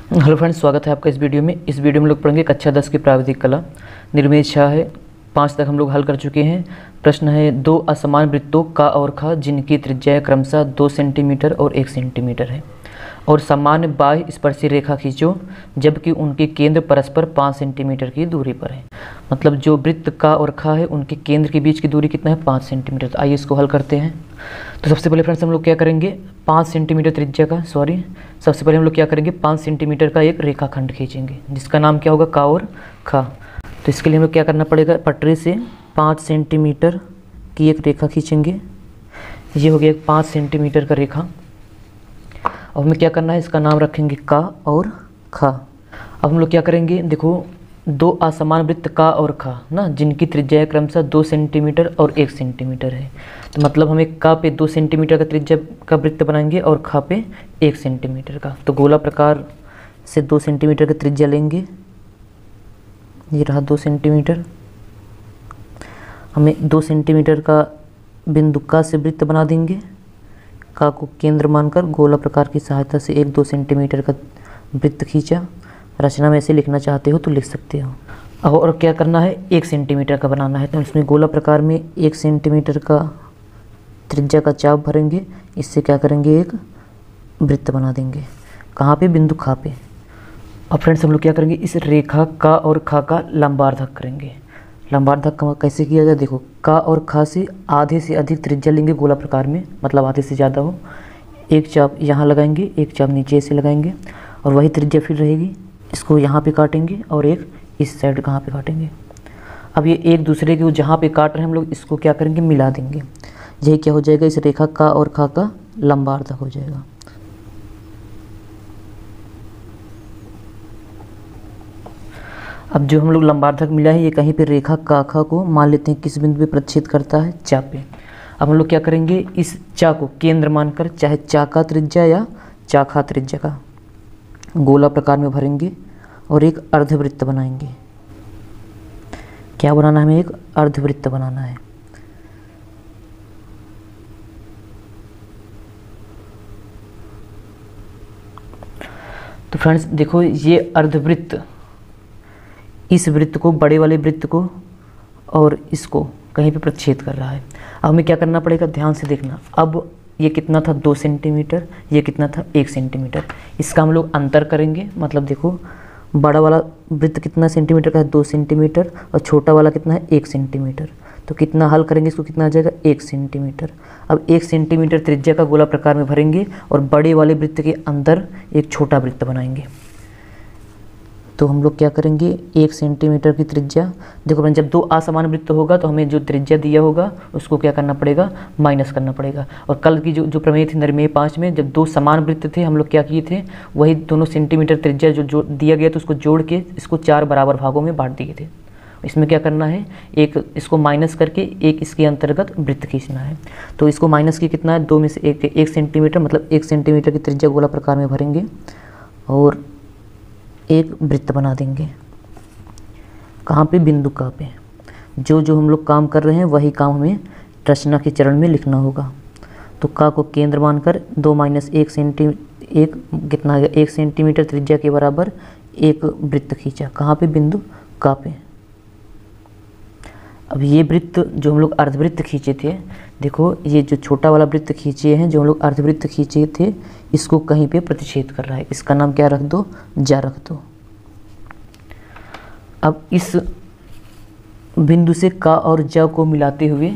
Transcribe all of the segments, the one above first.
Hello friends, स्वागत है आपका इस वीडियो में। इस वीडियो में लोग पढ़ेंगे कक्षा 10 की प्राविधिक कला। निर्मेय शाह है। 5 तक हम लोग हल कर चुके हैं। प्रश्न है, दो असमान वृत्तों का और खा जिनकी त्रिज्या क्रमशः 2 सेंटीमीटर और 1 सेंटीमीटर है और सामान्य बाह्य स्पर्शी रेखा खींचो जबकि उनके केंद्र परस्पर 5 सेंटीमीटर की दूरी पर है। मतलब जो वृत्त का और खा है उनके केंद्र के बीच की दूरी कितना है, 5 सेंटीमीटर। तो आइए इसको हल करते हैं। तो सबसे पहले फ्रेंड्स हम लोग क्या करेंगे, 5 सेंटीमीटर त्रिज्या का सबसे पहले हम लोग क्या करेंगे, 5 सेंटीमीटर का एक रेखाखंड खींचेंगे जिसका नाम क्या होगा, का और खा। तो इसके लिए हम लोग क्या करना पड़ेगा, पटरी से 5 सेंटीमीटर की एक रेखा खींचेंगे। ये हो गया 5 सेंटीमीटर का रेखा। अब हमें क्या करना है, इसका नाम रखेंगे का और खा। अब हम लोग क्या करेंगे, देखो दो असमान वृत्त का और खा ना, जिनकी त्रिज्या क्रमशः 2 सेंटीमीटर और 1 सेंटीमीटर है। तो मतलब हमें का पे 2 सेंटीमीटर का त्रिज्या का वृत्त बनाएंगे और खा पे 1 सेंटीमीटर का। तो गोला प्रकार से 2 सेंटीमीटर का त्रिज्या लेंगे। ये रहा 2 सेंटीमीटर। हमें 2 सेंटीमीटर का बिंदु का से वृत्त बना देंगे। का को केंद्र मानकर गोला प्रकार की सहायता से 1-2 सेंटीमीटर का वृत्त खींचा। रचना में ऐसे लिखना चाहते हो तो लिख सकते हो। और क्या करना है, 1 सेंटीमीटर का बनाना है। तो इसमें गोला प्रकार में 1 सेंटीमीटर का त्रिज्या का चाप भरेंगे। इससे क्या करेंगे, एक वृत्त बना देंगे। कहाँ पे, बिंदु खा पे। अब फ्रेंड्स हम लोग क्या करेंगे, इस रेखा का और खा का लंबार्धक करेंगे। लंबार्धक कैसे किया जाए, देखो का और खा से आधे से अधिक त्रिज्या लेंगे गोला प्रकार में, मतलब आधे से ज़्यादा हो। एक चाप यहाँ लगाएंगे, एक चाप नीचे से लगाएंगे और वही त्रिज्या फिर रहेगी। इसको यहाँ पे काटेंगे और एक इस साइड कहाँ पे काटेंगे। अब ये एक दूसरे के जहाँ पे काट रहे हैं हम लोग, इसको क्या करेंगे, मिला देंगे। यही क्या हो जाएगा, इस रेखा का और खा का लंबार्धक हो जाएगा। अब जो हम लोग लंबार्धक मिला है, ये कहीं पे रेखा का खा को मान लेते हैं किस बिंदु पे प्रतिच्छेद करता है, चा पे। अब हम लोग क्या करेंगे, इस चा को केंद्र मानकर चाहे चा का त्रिज्या या चा खा त्रिज्या का गोला प्रकार में भरेंगे और एक अर्धवृत्त बनाएंगे। क्या बनाना है, हमें एक अर्धवृत्त बनाना है। तो फ्रेंड्स देखो, ये अर्धवृत्त इस वृत्त को, बड़े वाले वृत्त को और इसको कहीं पे प्रतिच्छेद कर रहा है। अब हमें क्या करना पड़ेगा, ध्यान से देखना। अब ये कितना था, 2 सेंटीमीटर, ये कितना था, 1 सेंटीमीटर। इसका हम लोग अंतर करेंगे। मतलब देखो बड़ा वाला वृत्त कितना सेंटीमीटर का है, 2 सेंटीमीटर, और छोटा वाला कितना है, 1 सेंटीमीटर। तो कितना हल करेंगे इसको, कितना आ जाएगा, 1 सेंटीमीटर। अब 1 सेंटीमीटर त्रिज्या का गोला प्रकार में भरेंगे और बड़े वाले वृत्त के अंदर एक छोटा वृत्त बनाएंगे। तो हम लोग क्या करेंगे, 1 सेंटीमीटर की त्रिज्या, देखो जब 2 असमान वृत्त होगा तो हमें जो त्रिज्या दिया होगा उसको क्या करना पड़ेगा, माइनस करना पड़ेगा। और कल की जो प्रमेय थी निर्मेय 5 में, जब 2 समान वृत्त थे हम लोग क्या किए थे, वही दोनों सेंटीमीटर त्रिज्या जो दिया गया था उसको जोड़ के इसको 4 बराबर भागों में बांट दिए थे। इसमें क्या करना है, एक इसको माइनस करके एक इसके अंतर्गत वृत्त खींचना है। तो इसको माइनस की कितना है, 2 में से 1 सेंटीमीटर, मतलब 1 सेंटीमीटर की त्रिज्या गोला प्रकार में भरेंगे और एक वृत्त बना देंगे। कहाँ पे, बिंदु का पे। जो हम लोग काम कर रहे हैं वही काम हमें रचना के चरण में लिखना होगा। तो का को केंद्र मानकर 2 - 1 कितना है, 1 सेंटीमीटर त्रिज्या के बराबर एक वृत्त खींचा। कहाँ पे, बिंदु का पे। अब ये वृत्त जो हम लोग अर्धवृत्त खींचे थे, देखो ये जो छोटा वाला वृत्त खींचे हैं, जो हम लोग अर्धवृत्त खींचे थे, इसको कहीं पे प्रतिच्छेद कर रहा है। इसका नाम क्या रख दो, जा रख दो। अब इस बिंदु से का और जा को मिलाते हुए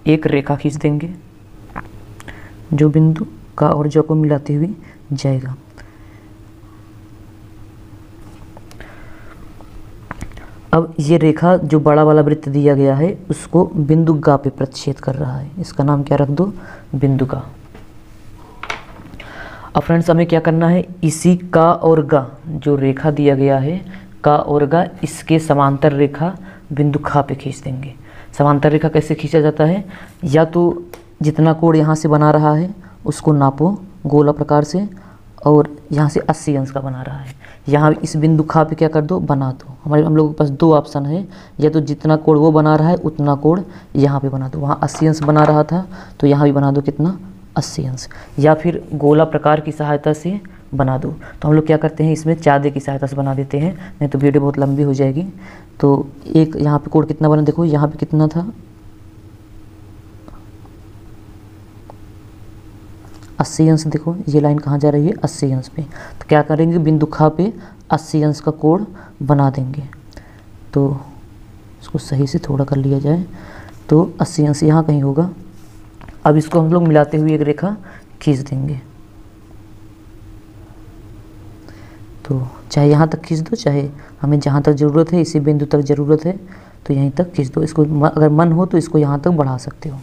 एक रेखा खींच देंगे, जो बिंदु का और जा को मिलाते हुए जाएगा। अब ये रेखा जो बड़ा वाला वृत्त दिया गया है उसको बिंदु गा पे प्रतिच्छेद कर रहा है। इसका नाम क्या रख दो, बिंदु गा। अब फ्रेंड्स हमें क्या करना है, इसी का और गा जो रेखा दिया गया है, का और गा, इसके समांतर रेखा बिंदु खा पे खींच देंगे। समांतर रेखा कैसे खींचा जाता है, या तो जितना कोण यहाँ से बना रहा है उसको नापो गोला प्रकार से, और यहाँ से 80 अंश का बना रहा है, यहाँ इस बिंदु खा पे क्या कर दो, बना दो। हम लोगों के पास 2 ऑप्शन है, या तो जितना कोण वो बना रहा है उतना कोण यहाँ पे बना दो। वहाँ 80 अंश बना रहा था तो यहाँ भी बना दो, कितना, 80 अंश, या फिर गोला प्रकार की सहायता से बना दो। तो हम लोग क्या करते हैं, इसमें चादे की सहायता से बना देते हैं, नहीं तो वीडियो बहुत लंबी हो जाएगी। तो एक यहाँ पे कोण कितना बना, देखो यहाँ पे कितना था 80 अंश। देखो ये लाइन कहाँ जा रही है, 80 अंश पे। तो क्या करेंगे, बिंदु ख पे 80 अंश का कोण बना देंगे। तो इसको सही से थोड़ा कर लिया जाए, तो 80 अंश यहाँ कहीं होगा। अब इसको हम लोग मिलाते हुए एक रेखा खींच देंगे। तो चाहे यहाँ तक खींच दो, चाहे हमें जहाँ तक ज़रूरत है, इसी बिंदु तक ज़रूरत है तो यहीं तक खींच दो। इसको अगर मन हो तो इसको यहाँ तक बढ़ा सकते हो।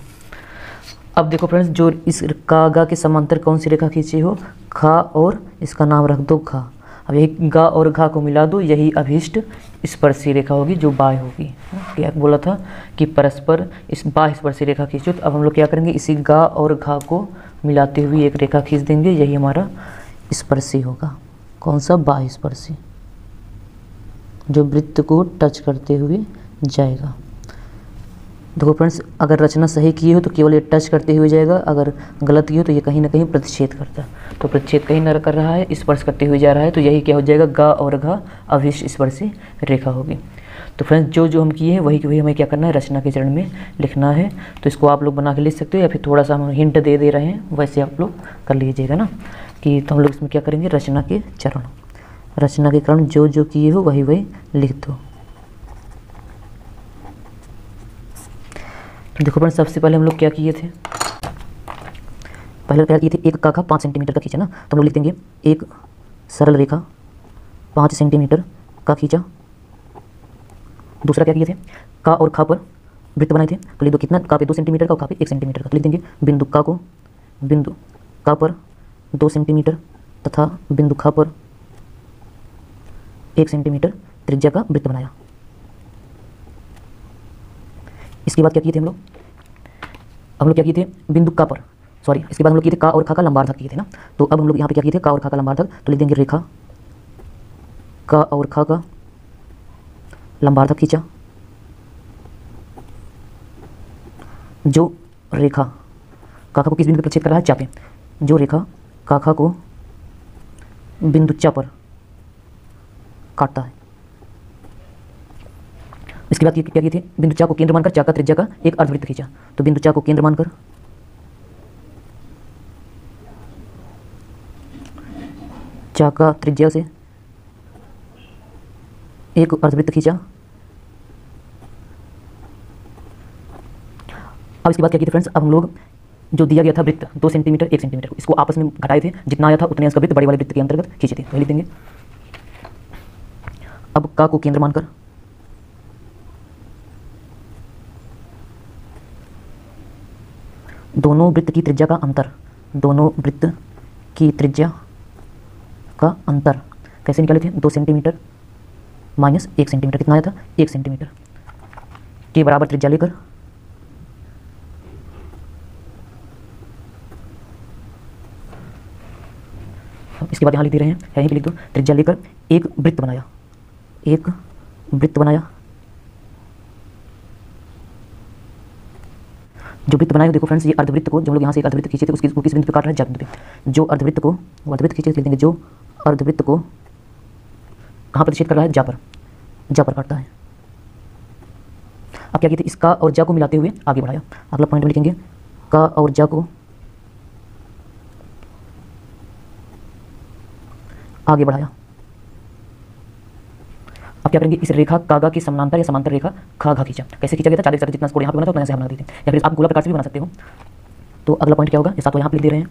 अब देखो फ्रेंड्स, जो इस का गा के समांतर कौन सी रेखा खींची हो, खा, और इसका नाम रख दो खा। अब यही गा और घा को मिला दो, यही अभिष्ट स्पर्शी रेखा होगी जो बाह्य होगी। क्या बोला था कि परस्पर इस बाह्य स्पर्शी रेखा खींचो। तो अब हम लोग क्या करेंगे, इसी गा और घा को मिलाते हुए एक रेखा खींच देंगे, यही हमारा स्पर्शी होगा। कौन सा, बाह्य स्पर्शी, जो वृत्त को टच करते हुए जाएगा। देखो फ्रेंड्स, अगर रचना सही की हो तो केवल ये टच करते हुए जाएगा, अगर गलत की हो तो ये कहीं ना कहीं प्रतिच्छेद करता है। तो प्रतिच्छेद कहीं न कर रहा है, स्पर्श करते हुए जा रहा है, तो यही क्या हो जाएगा, गा और घा अभिष्ट स्पर्शी रेखा होगी। तो फ्रेंड्स, जो जो हम किए हैं वही वही हमें क्या करना है, रचना के चरण में लिखना है। तो इसको आप लोग बना के लिख सकते हो, या फिर थोड़ा सा हम हिंट दे रहे हैं, वैसे आप लोग कर लीजिएगा ना। कि तो हम लोग इसमें क्या करेंगे, रचना के चरण, रचना के क्रम जो जो किए हो वही वही लिख दो। देखो फ्रेंड्स, सबसे पहले हम लोग क्या किए थे, पहले क्या किए थे, एक का 5 सेंटीमीटर का खींचा ना, तो हम लोग लिख देंगे एक सरल रेखा 5 सेंटीमीटर का खींचा। दूसरा क्या किए थे, का और खा पर वृत्त बनाए थे, तो लिख दो कितना, का पे 2 सेंटीमीटर का और खा पे 1 सेंटीमीटर का। तो लिख देंगे बिंदु का पर 2 सेंटीमीटर तथा बिंदु खा पर 1 सेंटीमीटर त्रिज्या का वृत्त बनाया। इसके बाद क्या किए थे हम लोग क्या किए थे, बिंदु का पर, सॉरी, इसके बाद हम लोग किए थे का और खा का लंबार्धक किए थे ना। तो अब हम लोग यहाँ पे क्या किए थे, का और खा का लंबार्धक, तो लिख देंगे रेखा का और खा का लंबार्धक खींचा। जो रेखा का को किस बिंदु पर प्रतिच्छेद कर रहा है, चा पे, जो रेखा का खा को बिंदु चा पर काटता है। इसके बाद क्या किए थे, बिंदु चा को केंद्र मानकर चा का त्रिज्या का एक अर्धवृत्त खींचा। तो बिंदु चा को केंद्र मानकर चा का त्रिज्या से एक अर्धवृत्त खींचा। अब इसके बाद क्या किए थे फ्रेंड्स, अब हम लोग जो दिया गया था वृत्त 2 सेंटीमीटर 1 सेंटीमीटर, इसको आपस में घटाए थे, जितना आया था उतने अंश का वृत्त बड़े वाले वृत्त के अंतर्गत खींचे थे, तो लिख देंगे। अब का को केंद्र मानकर दोनों वृत्त की त्रिज्या का अंतर, दोनों वृत्त की त्रिज्या का अंतर कैसे निकाले थे, 2 सेंटीमीटर माइनस 1 सेंटीमीटर, कितना आया था, 1 सेंटीमीटर के बराबर त्रिज्या लेकर इसके बाद यहाँ लिख दे रहे हैं, यहीं पे लिख दो, त्रिज्या लेकर एक वृत्त बनाया, एक वृत्त बनाया। जो वृत्त बनाया देखो फ्रेंड्स, ये अर्धवृत्त को जो हम लोग यहाँ से एक अर्धवृत्त खींचे थे, उसकी किस बिंदु पे काट रहा है, जा बिंदु पे। जो अर्धवृत्त को अर्धवृत्त खींचे, लिख देंगे जो अर्धवृत्त को कहाँ प्रतिच्छेद कर रहा है, जा पर काटता है। अब क्या किए थे, इसका और जा को मिलाते हुए आगे बढ़ाया। अगला पॉइंट में लिखेंगे का और जा को आगे बढ़ाया। अब क्या करेंगे, इस रेखा कागा की समानांतर या समांतर रेखा खा घा खींचा। कैसे खींचा गया था, 40 30 जितना स्कोर यहाँ पे बना था उतना ऐसे हम बना देते हैं, या फिर आप गोला प्रकार से भी बना सकते हो। तो अगला पॉइंट क्या होगा, ये सातों यहाँ पे लिख दे रहे हैं।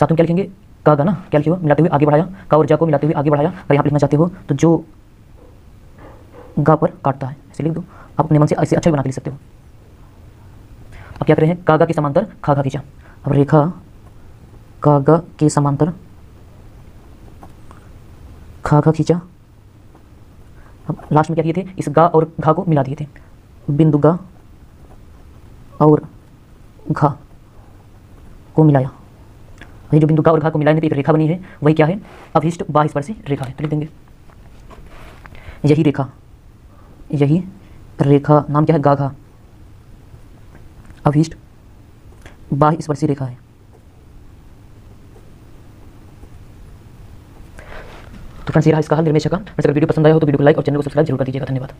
सातों क्या लिखेंगे, कागा ना, क्या लिखे हो, मिलाते हुए आगे बढ़ाया, का और जा को मिलाते हुए आगे बढ़ाया। अगर यहाँ पे लिखना चाहते हो तो जो गा पर काटता है ऐसे लिख दो, आप अपने मन से ऐसे अच्छा भी बना के लिख सकते हो। अब क्या कर रहे हैं, कागा के समांतर खा घा खींचा। अब रेखा कागा के समांतर खा घा खींचा। अब लास्ट में क्या किए थे, इस गा और घा को मिला दिए थे, बिंदु गा और घा को मिलाया। ये जो बिंदु गा और घा को मिलाने पे एक रेखा बनी है, वही क्या है, अभिष्ट बाह्य स्पर्शी रेखा है। तो लिख देंगे यही रेखा नाम क्या है, गा घा, अभिष्ट बाह्य स्पर्शी रेखा है। तो फ्रेंड्स ये रहा इसका हल निर्देशक का। फ्रेंड्स अगर वीडियो पसंद आया हो तो वीडियो को लाइक और चैनल को सब्सक्राइब जरूर कर दीजिएगा। धन्यवाद।